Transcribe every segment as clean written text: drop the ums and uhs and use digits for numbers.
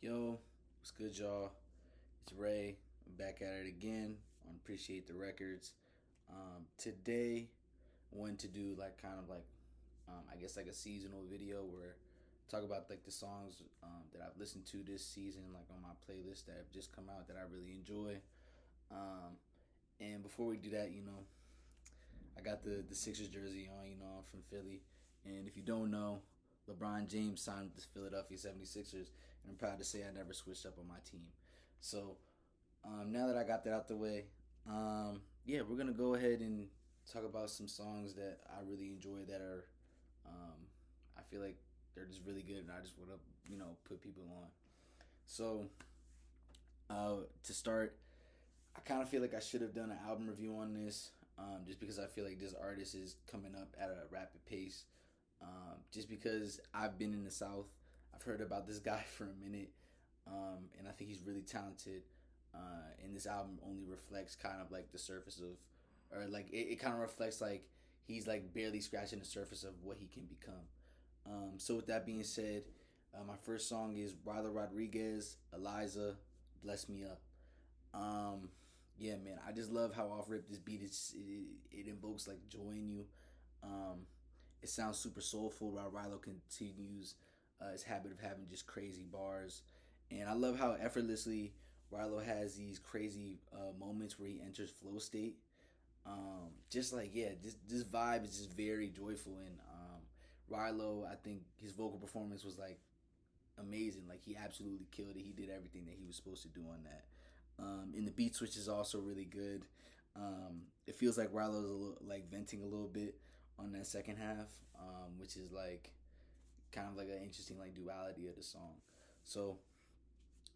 Yo, what's good, y'all? It's Ray. I'm back at it again on Appreciate the Records. Today, I wanted to do like kind of like, I guess like a seasonal video where I talk about like the songs that I've listened to this season, like on my playlist that have just come out that I really enjoy. Um, and before we do that, I got the Sixers jersey on. I'm from Philly, and if you don't know, LeBron James signed with the Philadelphia 76ers, and I'm proud to say I never switched up on my team. So now that I got that out the way, yeah, we're gonna go ahead and talk about some songs that I really enjoy that are, um, I feel like they're just really good, and I just want to put people on. So to start, I kind of feel like I should have done an album review on this, just because I feel like this artist is coming up at a rapid pace. Just because I've been in the South, I've heard about this guy for a minute, and I think he's really talented. And this album only reflects kind of like the surface of, or like it kind of reflects like he's like barely scratching the surface of what he can become. So with that being said, my first song is Ryler Rodriguez, Eliza, Bless Me Up. Um, yeah, man, I just love how off rip this beat is. It invokes like joy in you. Um, it sounds super soulful while Rilo continues his habit of having just crazy bars, and I love how effortlessly Rilo has these crazy moments where he enters flow state. Just like yeah, this vibe is just very joyful, and Rilo, I think his vocal performance was like amazing. Like he absolutely killed it. He did everything that he was supposed to do on that. And the beat switch is also really good. It feels like Rilo's a little, like venting a little bit on that second half, which is like kind of like an interesting like duality of the song. So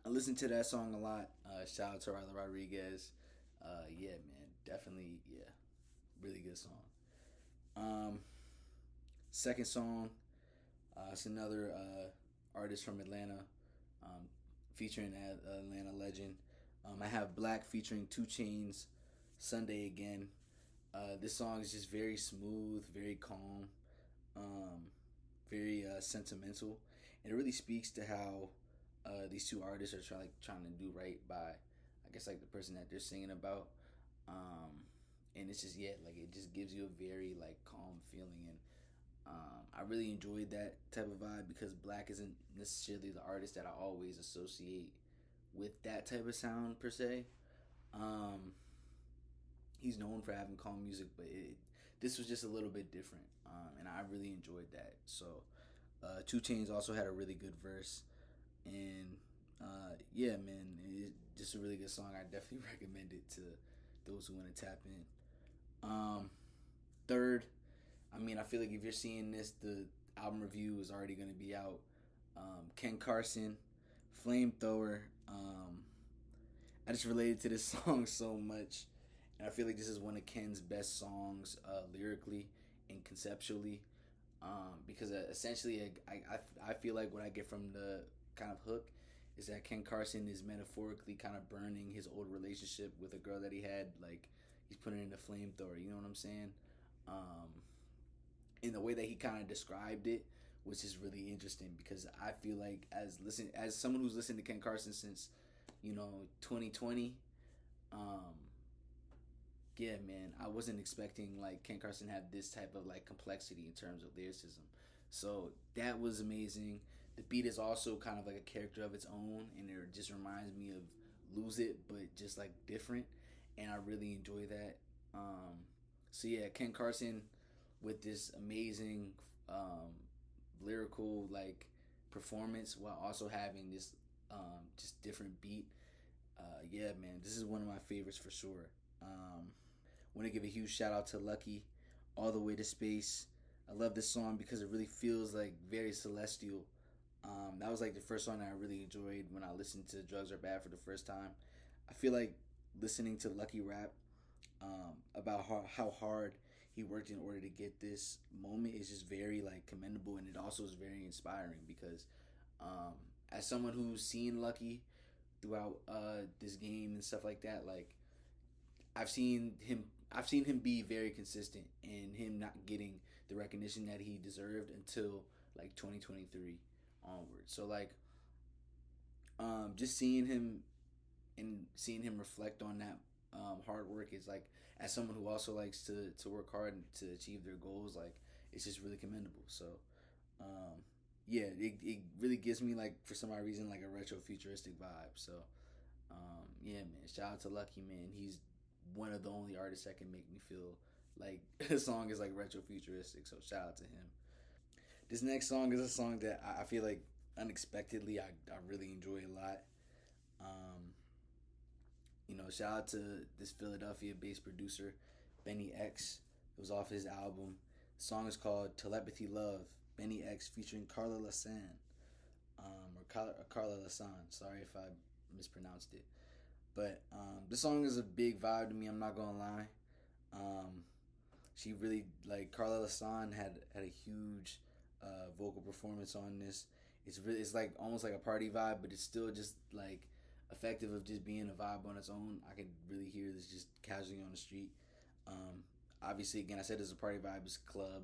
I listened to that song a lot. Shout out to Ryler Rodriguez. Yeah, man, definitely, yeah, really good song. Um, Second song, it's another artist from Atlanta, um, featuring Atlanta legend. I have Black featuring Two Chains, Sunday Again. This song is just very smooth, very calm, um, very sentimental, and it really speaks to how these two artists are trying to do right by, I guess like the person that they're singing about. And it's just yeah, like it just gives you a very like calm feeling, and I really enjoyed that type of vibe because Black isn't necessarily the artist that I always associate with that type of sound per se. Um, he's known for having calm music, but this was just a little bit different, and I really enjoyed that. So, Two Chains also had a really good verse, and yeah, man, it's just a really good song. I definitely recommend it to those who want to tap in. Third, I mean, I feel like if you're seeing this, the album review is already going to be out. Ken Carson, Flamethrower. I just related to this song so much, and I feel like this is one of Ken's best songs lyrically and conceptually. Because essentially, I feel like what I get from the kind of hook is that Ken Carson is metaphorically kind of burning his old relationship with a girl that he had. Like he's putting it in a flamethrower. You know what I'm saying? Um, in the way that he kind of described it, which is really interesting because I feel like as someone who's listened to Ken Carson since 2020, um, yeah, man, I wasn't expecting like Ken Carson had this type of like complexity in terms of lyricism. So that was amazing. The beat is also kind of like a character of its own, and it just reminds me of Lose It, but just like different. And I really enjoy that. So yeah, Ken Carson with this amazing um, lyrical like performance while also having this just different beat. Yeah, man, this is one of my favorites for sure. Want to give a huge shout out to Lucky, All the Way to Space. I love this song because it really feels like very celestial. That was like the first song that I really enjoyed when I listened to Drugs Are Bad for the first time. I feel like listening to Lucky rap about how hard he worked in order to get this moment is just very like commendable, and it also is very inspiring because um, as someone who's seen Lucky throughout this game and stuff like that, like I've seen him be very consistent and him not getting the recognition that he deserved until like 2023 onward. So like just seeing him and seeing him reflect on that hard work is like, as someone who also likes to work hard and to achieve their goals, like it's just really commendable. So um, yeah, it really gives me, like, for some odd reason, like a retro futuristic vibe. So yeah, man, shout out to Lucky, man. He's one of the only artists that can make me feel like a song is like retro futuristic. So shout out to him. This next song is a song that I feel like unexpectedly I really enjoy a lot. Um, Shout out to this Philadelphia-based producer, Benny X. It was off his album. The song is called "Telepathy Love." Benny X featuring Carla Lasan, Carla Lasan. Sorry if I mispronounced it, but the song is a big vibe to me. I'm not gonna lie. Um, she really, like, Carla Lasan had a huge vocal performance on this. It's like almost like a party vibe, but it's still just like effective of just being a vibe on its own. I can really hear this just casually on the street. Um, Obviously, again, I said it's a party vibe, it's a club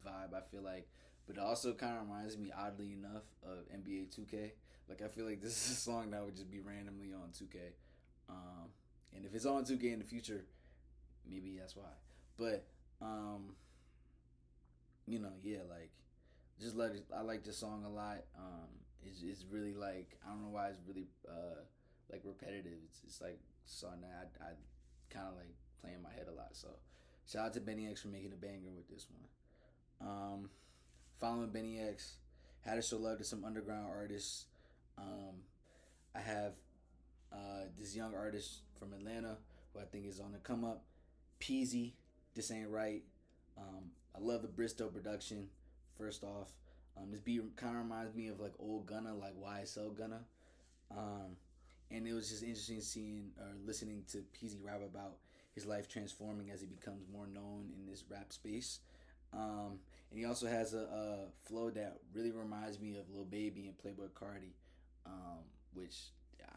vibe. I feel like, but it also kind of reminds me, oddly enough, of NBA 2K. Like, I feel like this is a song that would just be randomly on 2K. Um, and if it's on 2K in the future, maybe that's why. But yeah, like, just let it. I like this song a lot. It's really, like, I don't know why it's really like repetitive. It's like something that I kind of like play in my head a lot. So shout out to Benny X for making a banger with this one. Following Benny X, had to show love to some underground artists. Um, I have this young artist from Atlanta who I think is on the come up. Peasy, This Ain't Right. I love the Bristow production. First off, this beat kind of reminds me of like old Gunna, like YSL Gunna. Um, and it was just interesting seeing or listening to Peasy rap about his life transforming as he becomes more known in this rap space. And he also has a flow that really reminds me of Lil Baby and Playboy Cardi, which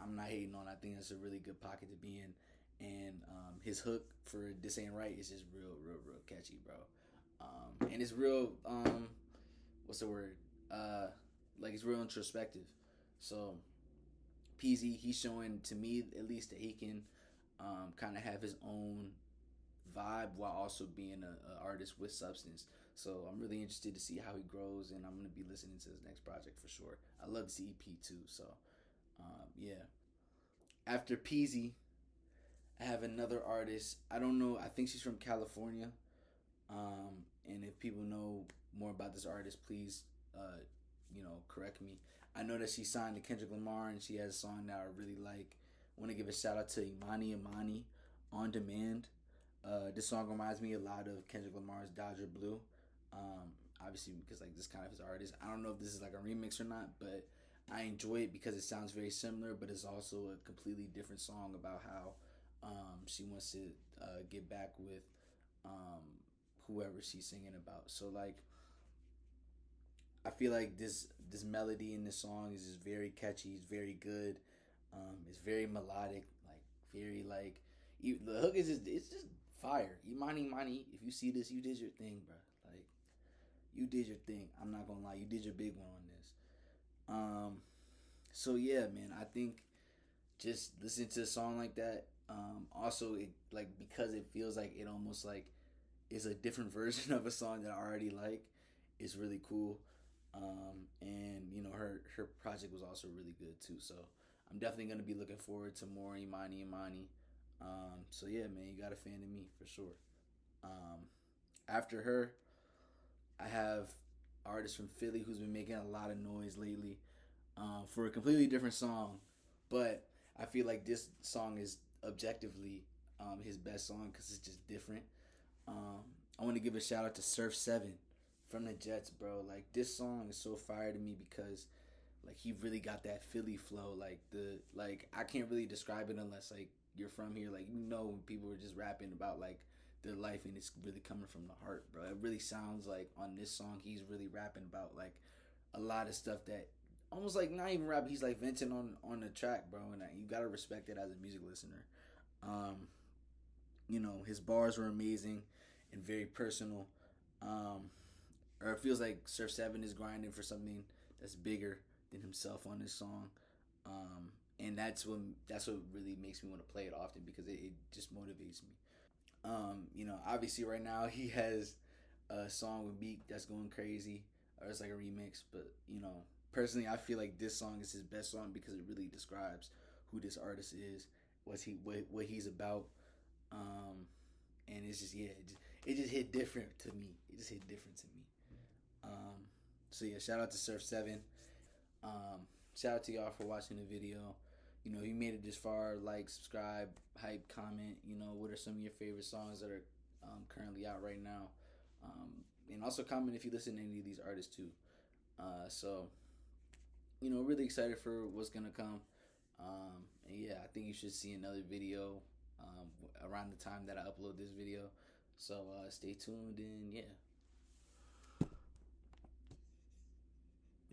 I'm not hating on. I think that's a really good pocket to be in. And his hook for "This Ain't Right" is just real catchy, bro. And it's real. What's the word? Like, it's real introspective. So Peasy, he's showing to me at least that he can kind of have his own vibe while also being a artist with substance. So I'm really interested to see how he grows, and I'm gonna be listening to his next project for sure. I love this EP too. So yeah. After Peasy, I have another artist. I don't know. I think she's from California. And if people know more about this artist, please, correct me. I know that she signed to Kendrick Lamar, and she has a song that I really like. I want to give a shout out to Imani On Demand. This song reminds me a lot of Kendrick Lamar's Dodger Blue. Obviously, because like this kind of his artist. I don't know if this is like a remix or not, but I enjoy it because it sounds very similar, but it's also a completely different song about how she wants to get back with um, whoever she's singing about. So, like, I feel like this melody in this song is just very catchy. It's very good. It's very melodic. Like, very like the hook is just fire. Imani, if you see this, you did your thing, bro. Like, you did your thing. I'm not gonna lie, you did your big one on this. So yeah, man, I think just listening to a song like that. Also, it, like, because it feels like it almost like is a different version of a song that I already like. It's really cool. And her project was also really good too. So I'm definitely gonna be looking forward to more Imani. So yeah, man, you got a fan of me for sure. Um, After her, I have artist from Philly who's been making a lot of noise lately for a completely different song, but I feel like this song is objectively his best song because it's just different. Um, I want to give a shout out to Surf Seven from the Jets, bro. Like, this song is so fire to me because like he really got that Philly flow. Like I can't really describe it unless like you're from here. Like, when people are just rapping about like their life and it's really coming from the heart, bro. It really sounds like on this song he's really rapping about like a lot of stuff that almost like not even rap. He's like venting on the track, bro, and you gotta respect it as a music listener. Um, his bars were amazing and very personal. Um, or it feels like Surf Seven is grinding for something that's bigger than himself on this song. And that's what really makes me want to play it often, because it just motivates me. Obviously right now he has a song with Meek that's going crazy, or it's like a remix. But personally, I feel like this song is his best song because it really describes who this artist is, what he's about. And it's just, yeah, it just hit different to me. It just hit different to me. Um, so yeah, shout out to Surf Seven. Shout out to y'all for watching the video. You made it this far. Like, subscribe, hype, comment. What are some of your favorite songs that are currently out right now? And also comment if you listen to any of these artists too. So really excited for what's gonna come. And yeah, I think you should see another video around the time that I upload this video. So stay tuned, and yeah.